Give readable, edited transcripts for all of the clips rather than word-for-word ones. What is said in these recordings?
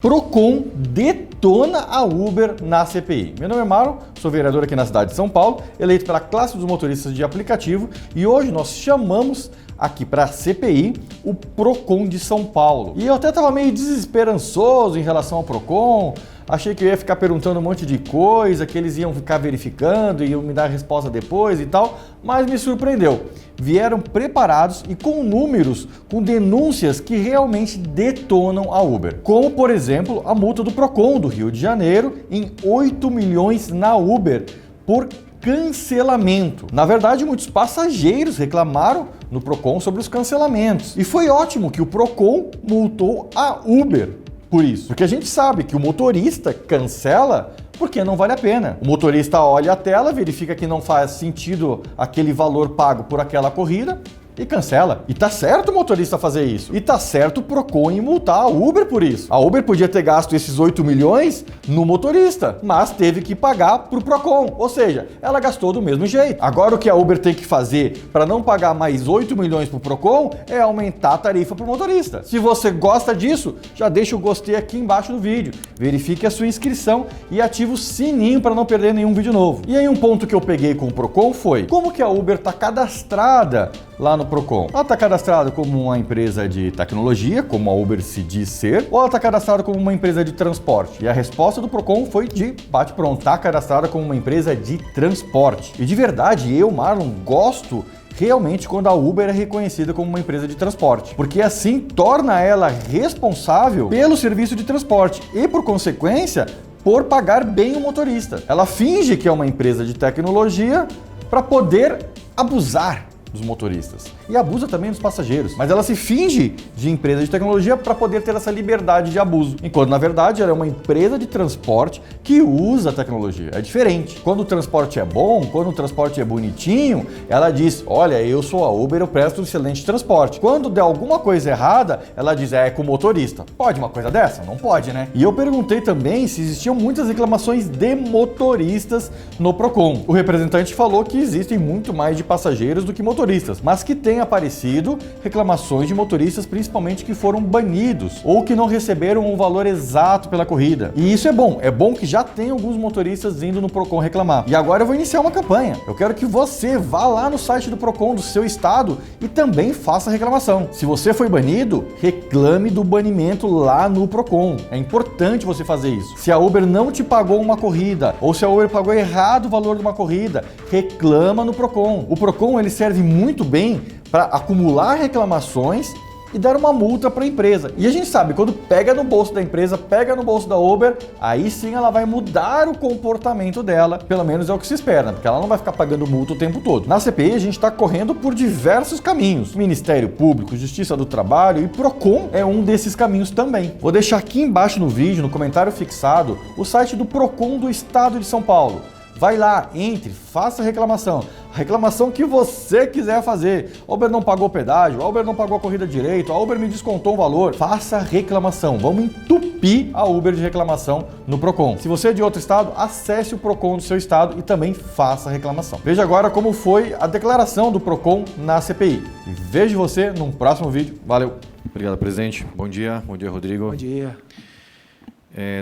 Procon detona a Uber na CPI. Meu nome é Marlon, sou vereador aqui na cidade de São Paulo, eleito pela classe dos motoristas de aplicativo, e hoje nós chamamos aqui para a CPI o Procon de São Paulo. E eu até estava meio desesperançoso em relação ao Procon, achei que eu ia ficar perguntando um monte de coisa, que eles iam ficar verificando e iam me dar a resposta depois e tal, mas me surpreendeu. Vieram preparados e com números, com denúncias que realmente detonam a Uber. Como, por exemplo, a multa do Procon do Rio de Janeiro em 8 milhões na Uber por cancelamento. Na verdade, muitos passageiros reclamaram no Procon sobre os cancelamentos. E foi ótimo que o Procon multou a Uber por isso. Porque a gente sabe que o motorista cancela porque não vale a pena. O motorista olha a tela, verifica que não faz sentido aquele valor pago por aquela corrida e cancela. E tá certo o motorista fazer isso. E tá certo o Procon em multar a Uber por isso. A Uber podia ter gasto esses 8 milhões no motorista, mas teve que pagar pro Procon. Ou seja, ela gastou do mesmo jeito. Agora o que a Uber tem que fazer para não pagar mais 8 milhões pro Procon é aumentar a tarifa pro motorista. Se você gosta disso, já deixa o gostei aqui embaixo do vídeo. Verifique a sua inscrição e ative o sininho para não perder nenhum vídeo novo. E aí um ponto que eu peguei com o Procon foi como que a Uber tá cadastrada lá no Procon. Ela está cadastrada como uma empresa de tecnologia, como a Uber se diz ser, ou ela está cadastrada como uma empresa de transporte? E a resposta do Procon foi de bate-pronto. Está cadastrada como uma empresa de transporte. E de verdade, eu, Marlon, gosto realmente quando a Uber é reconhecida como uma empresa de transporte, porque assim torna ela responsável pelo serviço de transporte e, por consequência, por pagar bem o motorista. Ela finge que é uma empresa de tecnologia para poder abusar dos motoristas e abusa também dos passageiros, mas ela se finge de empresa de tecnologia para poder ter essa liberdade de abuso, enquanto na verdade ela é uma empresa de transporte que usa a tecnologia. É diferente. Quando o transporte é bom, quando o transporte é bonitinho, ela diz: olha, eu sou a Uber, eu presto um excelente transporte. Quando der alguma coisa errada, ela diz: é com o motorista. Pode uma coisa dessa? Não pode, né? E eu perguntei também se existiam muitas reclamações de motoristas no Procon. O representante falou que existem muito mais de passageiros do que motoristas, mas que tem aparecido reclamações de motoristas, principalmente que foram banidos ou que não receberam o valor exato pela corrida. E isso é bom que já tem alguns motoristas indo no Procon reclamar. E agora eu vou iniciar uma campanha. Eu quero que você vá lá no site do Procon do seu estado e também faça reclamação. Se você foi banido, reclame do banimento lá no Procon. É importante você fazer isso. Se a Uber não te pagou uma corrida ou se a Uber pagou errado o valor de uma corrida, reclama no Procon. O Procon ele serve muito bem para acumular reclamações e dar uma multa para a empresa. E a gente sabe, quando pega no bolso da empresa, pega no bolso da Uber, aí sim ela vai mudar o comportamento dela, pelo menos é o que se espera, porque ela não vai ficar pagando multa o tempo todo. Na CPI a gente está correndo por diversos caminhos. Ministério Público, Justiça do Trabalho e Procon é um desses caminhos também. Vou deixar aqui embaixo no vídeo, no comentário fixado, o site do Procon do Estado de São Paulo. Vai lá, entre, faça a reclamação. A reclamação que você quiser fazer. A Uber não pagou pedágio, a Uber não pagou a corrida direito, a Uber me descontou um valor. Faça a reclamação. Vamos entupir a Uber de reclamação no Procon. Se você é de outro estado, acesse o Procon do seu estado e também faça a reclamação. Veja agora como foi a declaração do Procon na CPI. E vejo você num próximo vídeo. Valeu. Obrigado, presidente. Bom dia, Rodrigo. Bom dia.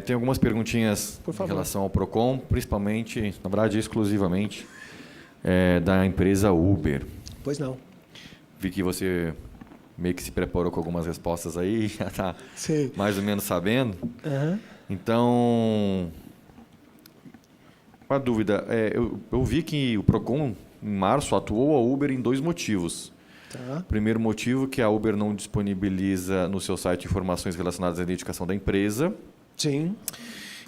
Tem algumas perguntinhas em relação ao Procon, principalmente, na verdade, exclusivamente, da empresa Uber. Pois não. Vi que você meio que se preparou com algumas respostas aí, já está mais ou menos sabendo. Uhum. Então, uma dúvida, eu vi que o Procon, em março, atuou a Uber em 2 motivos. Tá. Primeiro motivo, que a Uber não disponibiliza no seu site informações relacionadas à identificação da empresa. Sim.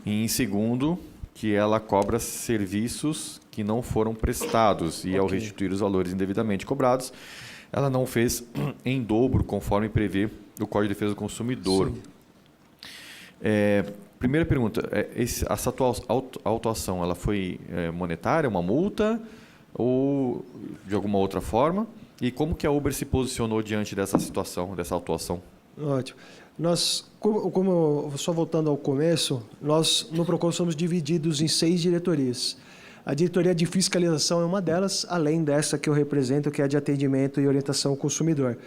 E em segundo, que ela cobra serviços que não foram prestados e ao restituir os valores indevidamente cobrados, ela não fez em dobro, conforme prevê o Código de Defesa do Consumidor. Primeira pergunta, essa autuação ela foi monetária, uma multa ou de alguma outra forma? E como que a Uber se posicionou diante dessa situação, dessa autuação? Ótimo. Nós, só voltando ao começo, nós no Procon somos divididos em 6 diretorias. A diretoria de fiscalização é uma delas, além dessa que eu represento, que é a de atendimento e orientação ao consumidor.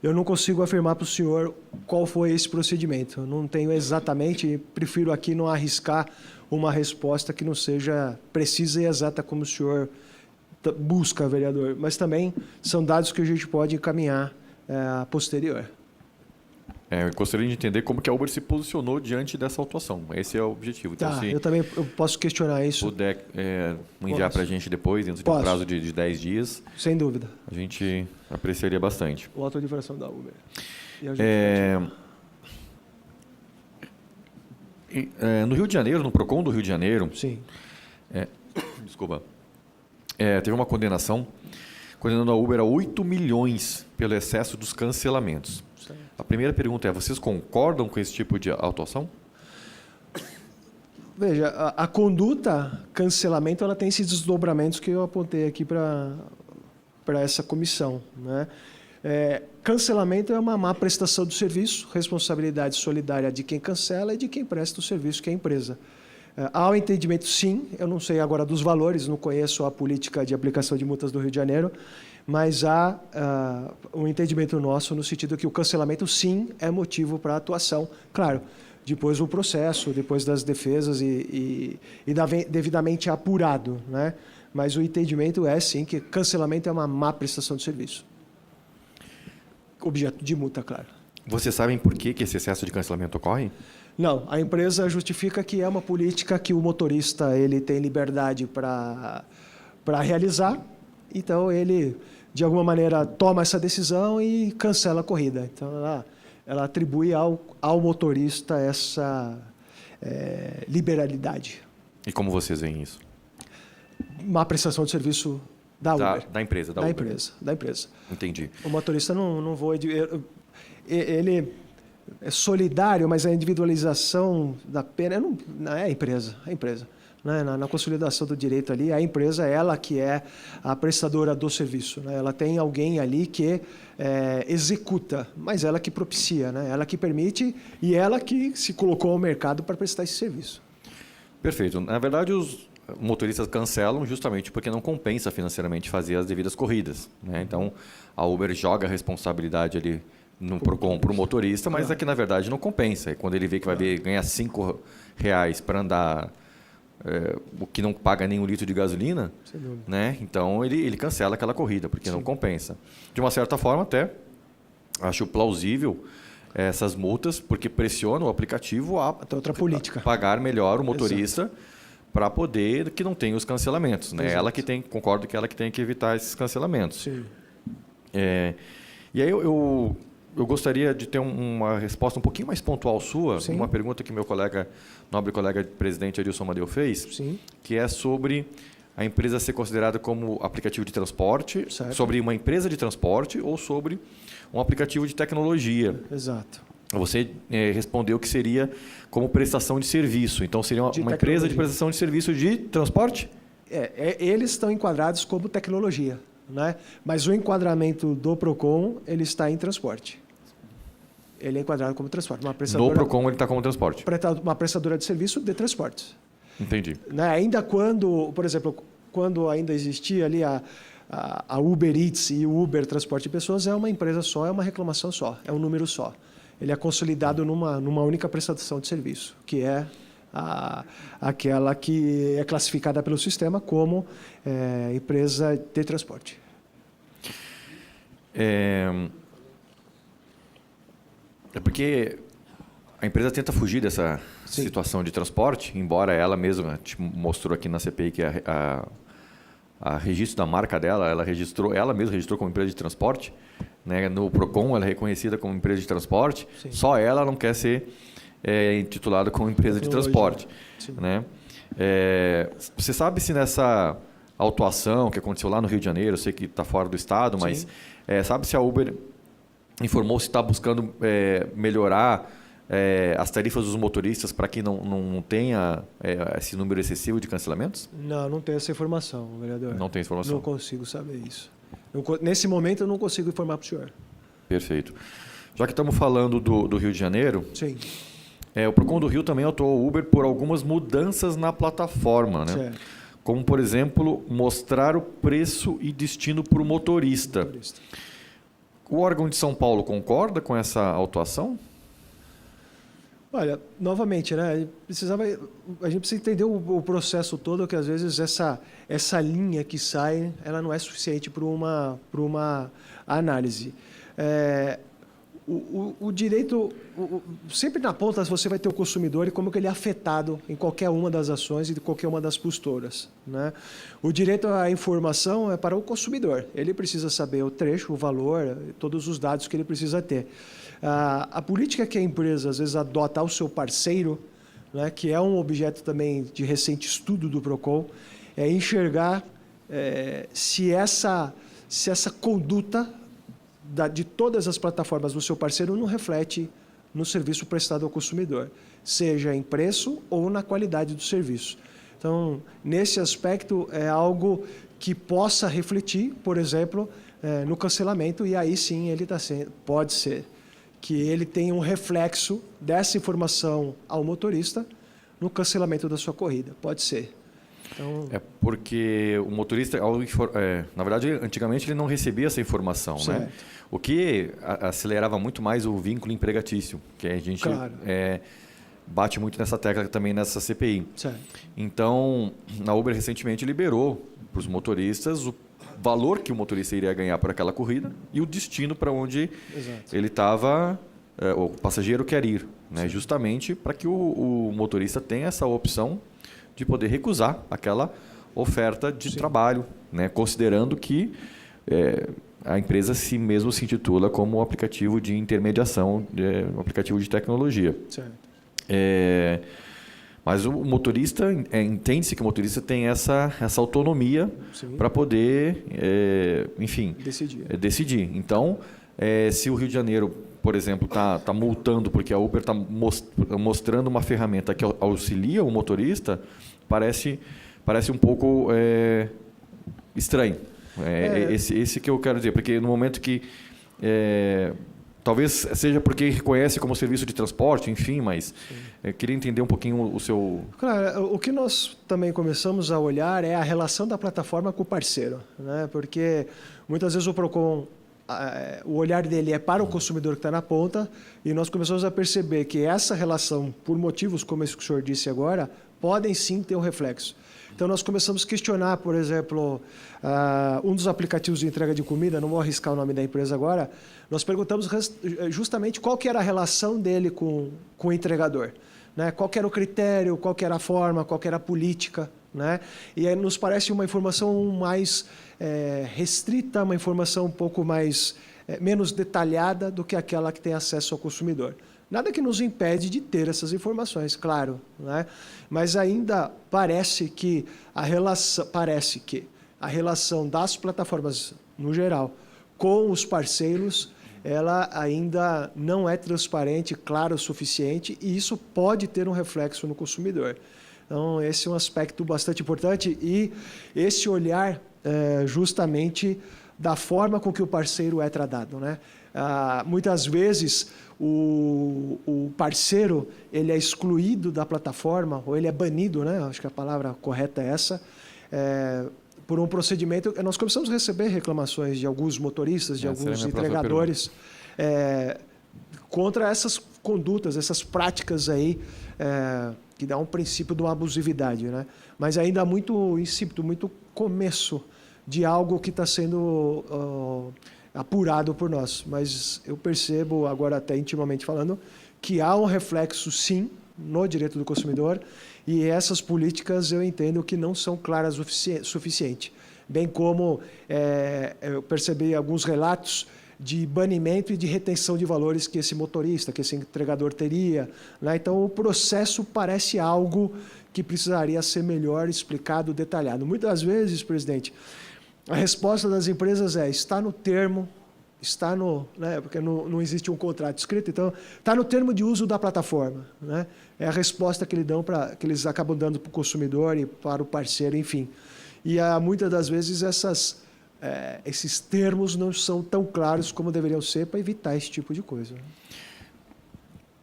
eu não consigo afirmar para o senhor qual foi esse procedimento. Eu não tenho exatamente, prefiro aqui não arriscar uma resposta que não seja precisa e exata como o senhor busca, vereador. Mas também são dados que a gente pode encaminhar a posterior. Eu gostaria de entender como que a Uber se posicionou diante dessa autuação. Esse é o objetivo. Então, se eu também posso questionar isso. puder enviar para a gente depois, dentro de um prazo de 10 dias. Sem dúvida. A gente apreciaria bastante. O auto de infração da Uber. E a gente no Rio de Janeiro, no PROCON do Rio de Janeiro, sim. Desculpa, teve uma condenação condenando a Uber a 8 milhões pelo excesso dos cancelamentos. Certo. A primeira pergunta é, vocês concordam com esse tipo de autuação? Veja, a conduta cancelamento ela tem esses desdobramentos que eu apontei aqui para essa comissão, né? Cancelamento é uma má prestação do serviço, responsabilidade solidária de quem cancela e de quem presta o serviço, que é a empresa. Há um entendimento, sim, eu não sei agora dos valores, não conheço a política de aplicação de multas do Rio de Janeiro, mas há um entendimento nosso no sentido que o cancelamento, sim, é motivo para a atuação. Claro, depois do processo, depois das defesas e devidamente apurado, né? Mas o entendimento é, sim, que cancelamento é uma má prestação de serviço. Objeto de multa, claro. Vocês sabem por que esse excesso de cancelamento ocorre? Não, a empresa justifica que é uma política que o motorista ele tem liberdade para realizar, então ele, de alguma maneira, toma essa decisão e cancela a corrida. Então, ela atribui ao motorista essa liberalidade. E como vocês veem isso? Má prestação de serviço da Uber. Da empresa. Da empresa. Entendi. O motorista não vou... Ele é solidário, mas a individualização da pena não é a empresa. Né? Na consolidação do direito ali, a empresa é ela que é a prestadora do serviço. Né? Ela tem alguém ali que executa, mas ela que propicia, né? Ela que permite e ela que se colocou ao mercado para prestar esse serviço. Perfeito. Na verdade, os motoristas cancelam justamente porque não compensa financeiramente fazer as devidas corridas, né? Então, a Uber joga a responsabilidade ali no PROCON para o motorista, mas aqui na verdade não compensa. E quando ele vê que vai ganhar R$5 para andar o que não paga nem um litro de gasolina, né? Então ele cancela aquela corrida, porque não compensa. De uma certa forma, até acho plausível essas multas, porque pressionam o aplicativo a outra política. Pagar melhor o motorista para poder que não tenha os cancelamentos, né? Ela que concordo que ela que tem que evitar esses cancelamentos. Sim. E aí eu gostaria de ter uma resposta um pouquinho mais pontual sua, sim, uma pergunta que meu nobre colega presidente Adilson Amadeu fez, sim, que é sobre a empresa ser considerada como aplicativo de transporte, certo, sobre uma empresa de transporte ou sobre um aplicativo de tecnologia. Exato. Você respondeu que seria como prestação de serviço. Então, seria uma empresa de prestação de serviço de transporte? Eles estão enquadrados como tecnologia, né? Mas o enquadramento do PROCON ele está em transporte. Ele é enquadrado como transporte. No PROCON ele está como transporte? Uma prestadora de serviço de transportes. Entendi. Né? Ainda quando, por exemplo, quando ainda existia ali a Uber Eats e o Uber Transporte de Pessoas, é uma empresa só, é uma reclamação só, é um número só. Ele é consolidado numa única prestação de serviço, que é aquela que é classificada pelo sistema como empresa de transporte. É porque a empresa tenta fugir dessa situação de transporte, embora ela mesma te mostrou aqui na CPI que a registro da marca dela, ela mesma registrou como empresa de transporte, né? No PROCON ela é reconhecida como empresa de transporte, sim, só ela não quer ser intitulada como empresa de transporte, né? Você sabe se nessa autuação que aconteceu lá no Rio de Janeiro, eu sei que está fora do estado, mas sabe se a Uber informou se está buscando melhorar as tarifas dos motoristas para que não tenha esse número excessivo de cancelamentos? Não tenho essa informação, vereador. Não tem informação? Não consigo saber isso. Nesse momento, eu não consigo informar para o senhor. Perfeito. Já que estamos falando do Rio de Janeiro, sim, o PROCON do Rio também autuou o Uber por algumas mudanças na plataforma, né? Certo. Como, por exemplo, mostrar o preço e destino para o motorista. O órgão de São Paulo concorda com essa autuação? Olha, novamente, né, a gente precisa entender o processo todo, que às vezes essa linha que sai, ela não é suficiente para uma análise. O direito, sempre na ponta você vai ter o consumidor e como que ele é afetado em qualquer uma das ações e de qualquer uma das posturas, né? O direito à informação é para o consumidor. Ele precisa saber o trecho, o valor, todos os dados que ele precisa ter. A política que a empresa às vezes adota ao seu parceiro, né, que é um objeto também de recente estudo do Procon, é enxergar se essa conduta de todas as plataformas do seu parceiro não reflete no serviço prestado ao consumidor, seja em preço ou na qualidade do serviço. Então, nesse aspecto, é algo que possa refletir, por exemplo, no cancelamento, e aí sim ele pode ser que ele tenha um reflexo dessa informação ao motorista no cancelamento da sua corrida. Pode ser. Então, porque o motorista, na verdade, antigamente ele não recebia essa informação, né? O que acelerava muito mais o vínculo empregatício, que a gente bate muito nessa tecla também nessa CPI. Certo. Então, a Uber recentemente liberou para os motoristas o valor que o motorista iria ganhar por aquela corrida e o destino para onde ele estava, o passageiro quer ir, né? Justamente para que o motorista tenha essa opção de poder recusar aquela oferta de trabalho, né? Considerando que a empresa mesmo se intitula como um aplicativo de intermediação, um aplicativo de tecnologia. Certo. Mas o motorista, entende-se que o motorista tem essa autonomia para poder, enfim, decidir. Então, se o Rio de Janeiro, por exemplo, está multando porque a Uber está mostrando uma ferramenta que auxilia o motorista, parece um pouco estranho. Esse que eu quero dizer, porque no momento que... talvez seja porque reconhece como serviço de transporte, enfim, mas queria entender um pouquinho o seu... Claro, o que nós também começamos a olhar é a relação da plataforma com o parceiro, né? Porque muitas vezes o Procon, o olhar dele é para o consumidor que está na ponta, e nós começamos a perceber que essa relação, por motivos como esse que o senhor disse agora, podem sim ter um reflexo. Então, nós começamos a questionar, por exemplo, um dos aplicativos de entrega de comida, não vou arriscar o nome da empresa agora, nós perguntamos justamente qual que era a relação dele com o entregador, né? Qual que era o critério, qual que era a forma, qual que era a política, né? E aí nos parece uma informação mais restrita, uma informação um pouco mais menos detalhada do que aquela que tem acesso ao consumidor. Nada que nos impede de ter essas informações, claro, né? Mas ainda parece que a relação das plataformas, no geral, com os parceiros, ela ainda não é transparente, clara o suficiente, e isso pode ter um reflexo no consumidor. Então, esse é um aspecto bastante importante, e esse olhar justamente da forma com que o parceiro é tratado, né? Muitas vezes o parceiro ele é excluído da plataforma, ou ele é banido, né? Acho que a palavra correta é essa, por um procedimento. Nós começamos a receber reclamações de alguns motoristas, de alguns entregadores, contra essas condutas, essas práticas aí, que dá um princípio de uma abusividade, né? Mas ainda muito incípito, muito começo de algo que está sendo apurado por nós. Mas eu percebo, agora até intimamente falando, que há um reflexo, sim, no direito do consumidor, e essas políticas eu entendo que não são claras o suficiente. Bem como eu percebi alguns relatos de banimento e de retenção de valores que esse motorista, que esse entregador teria, né? Então, o processo parece algo que precisaria ser melhor explicado, detalhado. Muitas vezes, presidente, a resposta das empresas está no termo, está no... né, porque não existe um contrato escrito, então está no termo de uso da plataforma, né? É a resposta que que eles acabam dando para o consumidor e para o parceiro, enfim. E muitas das vezes esses termos não são tão claros como deveriam ser para evitar esse tipo de coisa.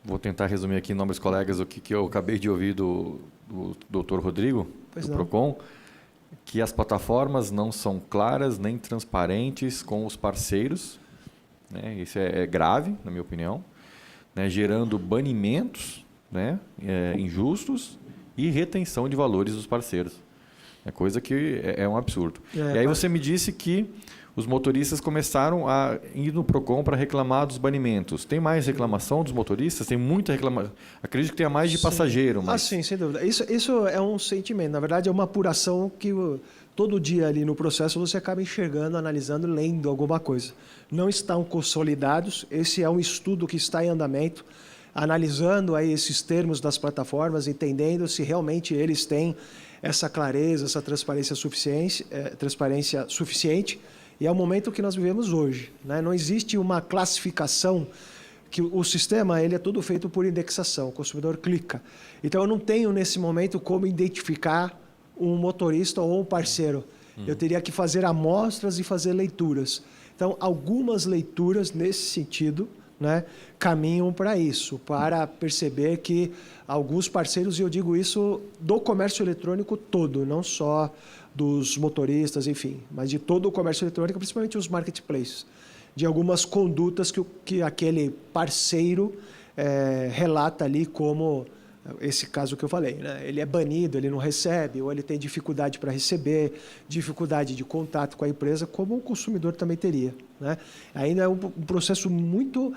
Vou tentar resumir aqui em nome dos colegas o que eu acabei de ouvir do Dr. Rodrigo, do Procon, que as plataformas não são claras nem transparentes com os parceiros né? Isso é grave, na minha opinião, né? Gerando banimentos, né? Injustos e retenção de valores dos parceiros. É coisa que é um absurdo. E aí você me disse que os motoristas começaram a ir no PROCON para reclamar dos banimentos. Tem mais reclamação dos motoristas? Tem muita reclamação? Acredito que tenha mais de passageiro. Mas... sim, sem dúvida. Isso é um sentimento. Na verdade, é uma apuração que todo dia ali no processo você acaba enxergando, analisando, lendo alguma coisa. Não estão consolidados. Esse é um estudo que está em andamento, analisando aí esses termos das plataformas, entendendo se realmente eles têm essa clareza, essa transparência suficiente. E é o momento que nós vivemos hoje, né? Não existe uma classificação, que o sistema ele é todo feito por indexação, o consumidor clica. Então, eu não tenho, nesse momento, como identificar um motorista ou um parceiro. Eu teria que fazer amostras e fazer leituras. Então, algumas leituras nesse sentido, né, caminham para isso, para perceber que alguns parceiros, e eu digo isso do comércio eletrônico todo, não só dos motoristas, enfim, mas de todo o comércio eletrônico, principalmente os marketplaces, de algumas condutas que aquele parceiro relata ali como esse caso que eu falei, né? Ele é banido, ele não recebe, ou ele tem dificuldade para receber, dificuldade de contato com a empresa, como o consumidor também teria, né? Ainda é um processo muito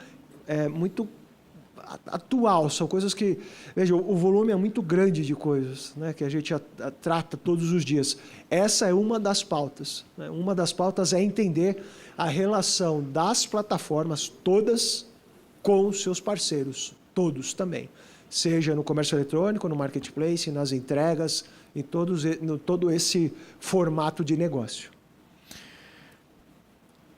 atual, são coisas que... Veja, o volume é muito grande de coisas, né, que a gente trata todos os dias. Essa é uma das pautas, né? Uma das pautas é entender a relação das plataformas todas com os seus parceiros, todos também. Seja no comércio eletrônico, no marketplace, nas todo esse formato de negócio.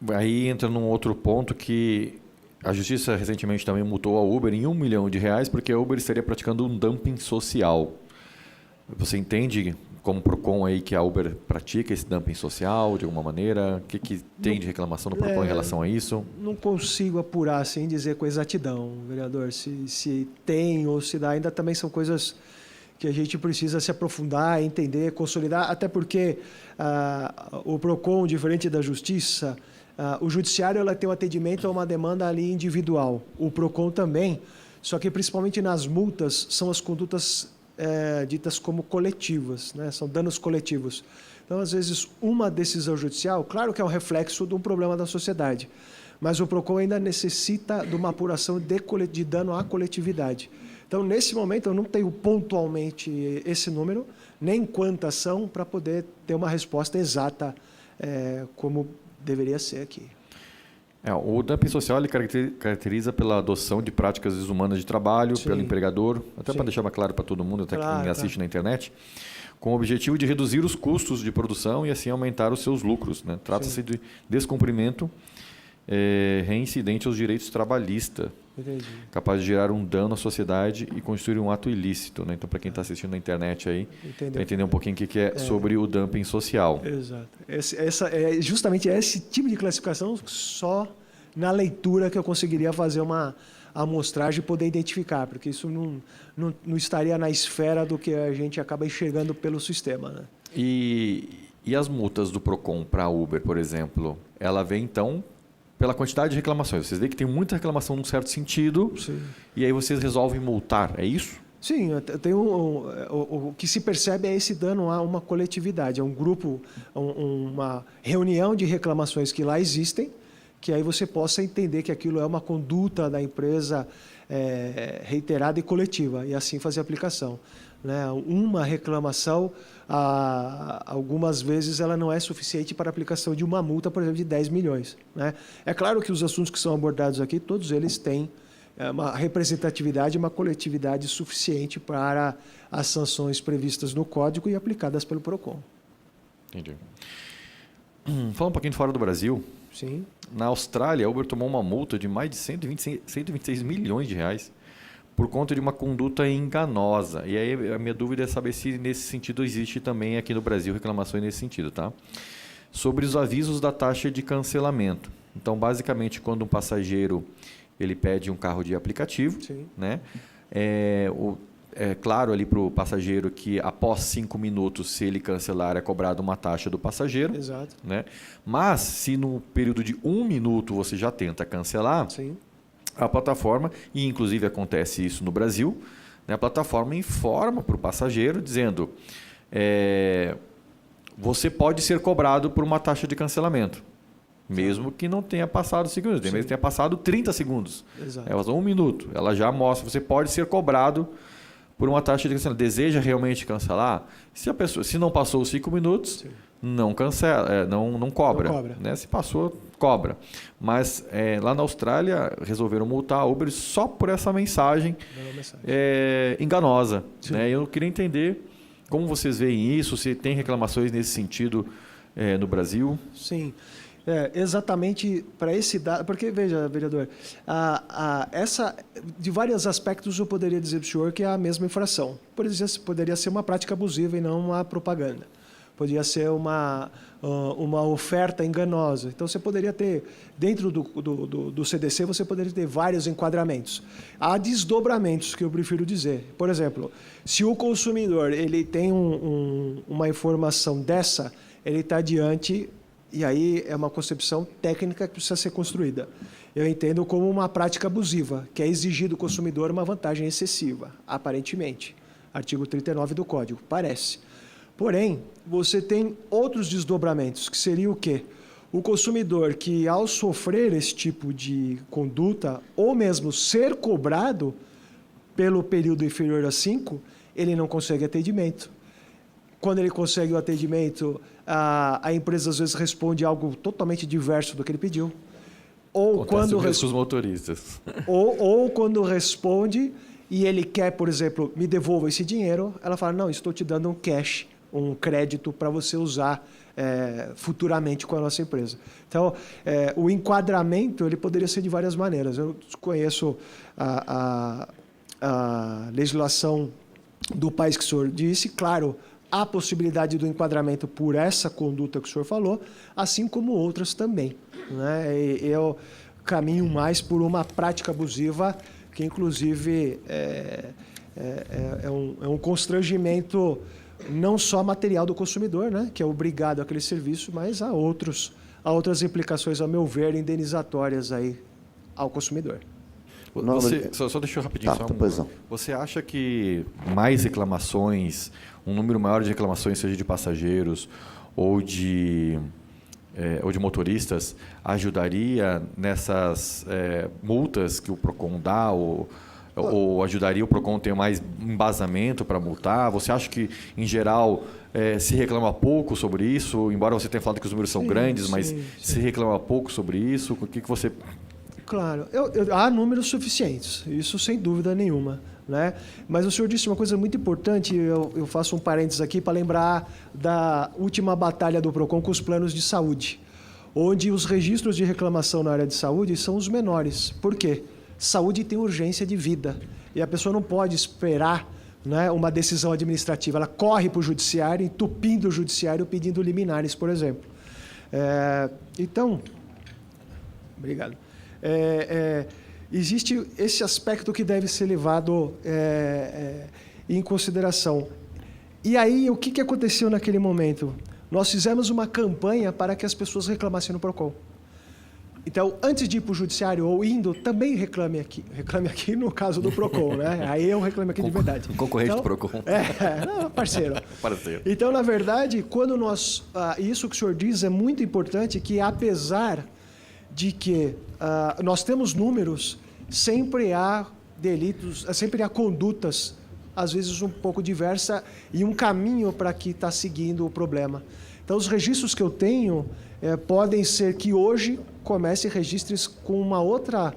Aí entra num outro ponto que a Justiça recentemente também multou a Uber em R$1 milhão porque a Uber estaria praticando um dumping social. Você entende como PROCON aí que a Uber pratica esse dumping social de alguma maneira? O que tem de reclamação do PROCON em relação a isso? Não consigo apurar sem dizer com exatidão, vereador, se tem ou se dá. Ainda também são coisas que a gente precisa se aprofundar, entender, consolidar, até porque o PROCON, diferente da Justiça, o Judiciário ela tem um atendimento a uma demanda ali individual. O PROCON também, só que principalmente nas multas são as condutas ditas como coletivas, né? São danos coletivos. Então, às vezes, uma decisão judicial, claro que é um reflexo de um problema da sociedade, mas o PROCON ainda necessita de uma apuração de dano à coletividade. Então, nesse momento, eu não tenho pontualmente esse número, nem quantas são, para poder ter uma resposta exata como deveria ser aqui. O dumping social ele caracteriza pela adoção de práticas desumanas de trabalho, pelo empregador, até para deixar mais claro para todo mundo, até quem assiste na internet, com o objetivo de reduzir os custos de produção e assim aumentar os seus lucros, né? Trata-se de descumprimento reincidente aos direitos trabalhistas, capaz de gerar um dano à sociedade e constituir um ato ilícito, né? Então, para quem está assistindo na internet aí, para entender um pouquinho o que é sobre o dumping social. Exato. Justamente esse tipo de classificação, só na leitura que eu conseguiria fazer uma amostragem e poder identificar, porque isso não estaria na esfera do que a gente acaba enxergando pelo sistema, né? E as multas do PROCON para a Uber, por exemplo, ela vem então pela quantidade de reclamações. Vocês veem que tem muita reclamação num certo sentido. Sim. E aí vocês resolvem multar, é isso? Sim, o que se percebe é esse dano a uma coletividade, a um grupo, uma reunião de reclamações que lá existem, que aí você possa entender que aquilo é uma conduta da empresa reiterada e coletiva, e assim fazer a aplicação, né? Uma reclamação, algumas vezes, ela não é suficiente para a aplicação de uma multa, por exemplo, de 10 milhões. Né? É claro que os assuntos que são abordados aqui, todos eles têm uma representatividade, uma coletividade suficiente para as sanções previstas no Código e aplicadas pelo PROCON. Entendi. Falando um pouquinho fora do Brasil. Sim. Na Austrália, a Uber tomou uma multa de mais de 126 milhões de reais por conta de uma conduta enganosa. E aí a minha dúvida é saber se nesse sentido existe também aqui no Brasil reclamações nesse sentido, tá? Sobre os avisos da taxa de cancelamento. Então, basicamente, quando um passageiro ele pede um carro de aplicativo, né? claro ali para o passageiro que após 5 minutos, se ele cancelar, é cobrado uma taxa do passageiro. Exato. Né? Mas se no período de 1 minuto você já tenta cancelar, Sim. a plataforma, e inclusive acontece isso no Brasil, né, a plataforma informa para o passageiro dizendo você pode ser cobrado por uma taxa de cancelamento. Mesmo que não tenha passado 5 minutos, mesmo que tenha passado 30 segundos. Exato. Ela usou 1 minuto. Ela já mostra, você pode ser cobrado por uma taxa de cancelamento. Deseja realmente cancelar? Se a pessoa, se não passou os 5 minutos, Sim. não cancela, não cobra. Não cobra. Né? Se passou, cobra. Mas lá na Austrália resolveram multar a Uber só por essa mensagem, enganosa. Né? Eu queria entender como vocês veem isso, se tem reclamações nesse sentido no Brasil. Sim. Exatamente para esse dado, porque veja, vereador, de vários aspectos eu poderia dizer para o senhor que é a mesma infração. Por exemplo, poderia ser uma prática abusiva e não uma propaganda. Poderia ser uma oferta enganosa. Então, você poderia ter, dentro do CDC, você poderia ter vários enquadramentos. Há desdobramentos, que eu prefiro dizer. Por exemplo, se o consumidor ele tem uma informação dessa, ele está diante... E aí é uma concepção técnica que precisa ser construída. Eu entendo como uma prática abusiva, que é exigir do consumidor uma vantagem excessiva, aparentemente. Artigo 39 do Código, parece. Porém, você tem outros desdobramentos, que seria o quê? O consumidor que, ao sofrer esse tipo de conduta, ou mesmo ser cobrado pelo período inferior a 5, ele não consegue atendimento. Quando ele consegue o atendimento, a empresa às vezes responde algo totalmente diverso do que ele pediu. Ou quando os motoristas. Ou quando responde e ele quer, por exemplo, me devolva esse dinheiro, ela fala, não, estou te dando um cash, um crédito para você usar futuramente com a nossa empresa. Então, o enquadramento ele poderia ser de várias maneiras. Eu conheço a legislação do país que o senhor disse, claro, há possibilidade do enquadramento por essa conduta que o senhor falou, assim como outras também. Né? Eu caminho mais por uma prática abusiva que, inclusive, é um constrangimento não só material do consumidor, né? Que é obrigado àquele serviço, mas há outras implicações, a meu ver, indenizatórias aí ao consumidor. Só deixa eu rapidinho. Você acha que mais reclamações, um número maior de reclamações, seja de passageiros ou de motoristas, ajudaria nessas multas que o PROCON dá ou ajudaria o PROCON a ter mais embasamento para multar? Você acha que, em geral, se reclama pouco sobre isso? Embora você tenha falado que os números são grandes, mas se reclama pouco sobre isso? O que você... Claro, há números suficientes, isso sem dúvida nenhuma. Né? Mas o senhor disse uma coisa muito importante, eu faço um parênteses aqui para lembrar da última batalha do PROCON com os planos de saúde, onde os registros de reclamação na área de saúde são os menores. Por quê? Saúde tem urgência de vida e a pessoa não pode esperar, né, uma decisão administrativa. Ela corre para o judiciário, entupindo o judiciário, pedindo liminares, por exemplo. Então, obrigado. Existe esse aspecto que deve ser levado em consideração. E aí, o que aconteceu naquele momento? Nós fizemos uma campanha para que as pessoas reclamassem no PROCON. Então, antes de ir para o judiciário ou indo, também reclame aqui. Reclame aqui no caso do PROCON, né? Aí eu reclamo aqui de verdade. Concorrente do PROCON. Parceiro. Então, na verdade, quando isso que o senhor diz é muito importante, que apesar de que nós temos números, sempre há delitos, sempre há condutas, às vezes um pouco diversa, e um caminho para que está seguindo o problema. Então, os registros que eu tenho podem ser que hoje comece registres com outro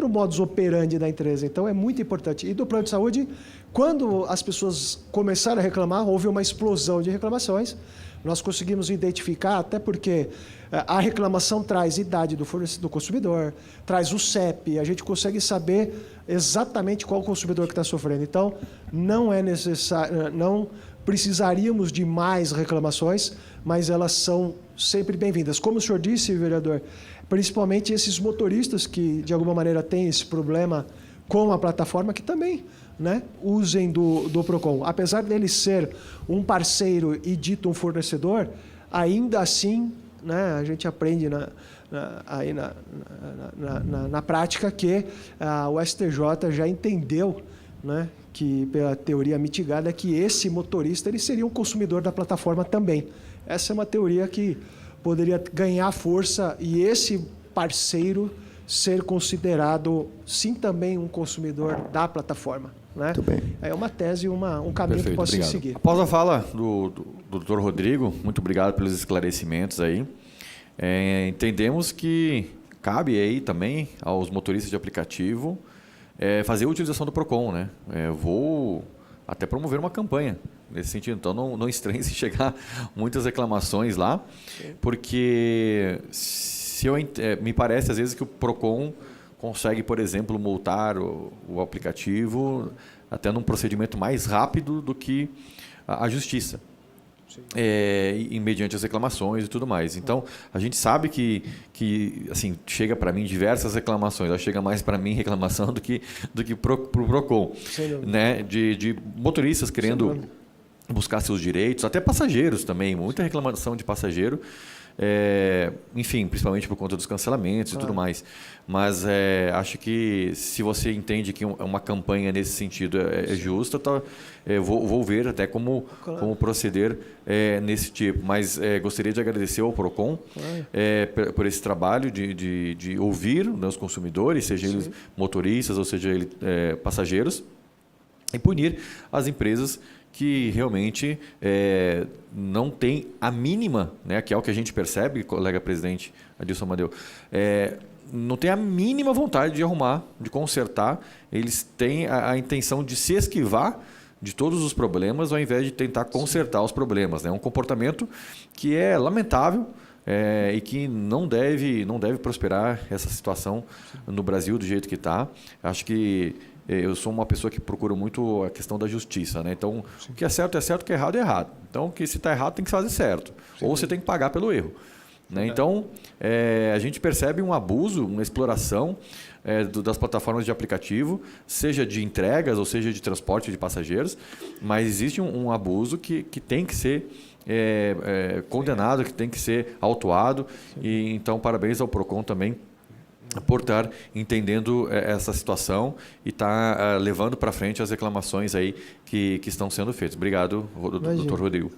modus operandi da empresa. Então, é muito importante. E do plano de saúde, quando as pessoas começaram a reclamar, houve uma explosão de reclamações. Nós conseguimos identificar, até porque a reclamação traz idade do consumidor, traz o CEP, a gente consegue saber exatamente qual o consumidor que está sofrendo. Então, não é necessário, não precisaríamos de mais reclamações, mas elas são sempre bem-vindas. Como o senhor disse, vereador, principalmente esses motoristas que, de alguma maneira, têm esse problema com a plataforma, que também né, usem do Procon. Apesar dele ser um parceiro e dito um fornecedor, ainda assim, né, a gente aprende na prática que o STJ já entendeu, né, que pela teoria mitigada, que esse motorista ele seria um consumidor da plataforma também. Essa é uma teoria que poderia ganhar força e esse parceiro ser considerado, sim, também um consumidor da plataforma. Né? Muito bem. É uma tese, um caminho Perfeito, que pode se obrigado. seguir. Após a fala do Dr. Rodrigo, muito obrigado pelos esclarecimentos aí. Entendemos que cabe aí também aos motoristas de aplicativo fazer a utilização do Procon, né? Vou até promover uma campanha nesse sentido. Então, não estranhe se chegar muitas reclamações lá, porque me parece às vezes que o Procon consegue, por exemplo, multar o aplicativo até num procedimento mais rápido do que a justiça. Mediante as reclamações e tudo mais. Então, a gente sabe que assim, chega para mim diversas reclamações. Ela chega mais para mim reclamação do que para o Procon. Né? De motoristas querendo buscar seus direitos, até passageiros também. Muita reclamação de passageiro. Enfim, principalmente por conta dos cancelamentos e tudo mais. Mas acho que se você entende que uma campanha nesse sentido é justa, vou ver até como proceder nesse tipo. Mas gostaria de agradecer ao Procon por esse trabalho de ouvir, né, os consumidores, seja eles motoristas ou seja eles passageiros, e punir as empresas que realmente não tem a mínima, né, que é o que a gente percebe, colega presidente Adilson Amadeu, não tem a mínima vontade de arrumar, de consertar. Eles têm a intenção de se esquivar de todos os problemas ao invés de tentar consertar os problemas. É um comportamento que é lamentável e que não deve prosperar essa situação no Brasil do jeito que está. Acho que eu sou uma pessoa que procura muito a questão da justiça, né? Então, o que é certo, o que é errado, é errado. Então, se está errado, tem que fazer certo. Ou você tem que pagar pelo erro. Né? Então, a gente percebe um abuso, uma exploração das plataformas de aplicativo, seja de entregas ou seja de transporte de passageiros, mas existe um abuso que tem que ser condenado, que tem que ser autuado. E, então, parabéns ao Procon também por estar entendendo essa situação e estar levando para frente as reclamações aí que estão sendo feitas. Obrigado, doutor Rodrigo.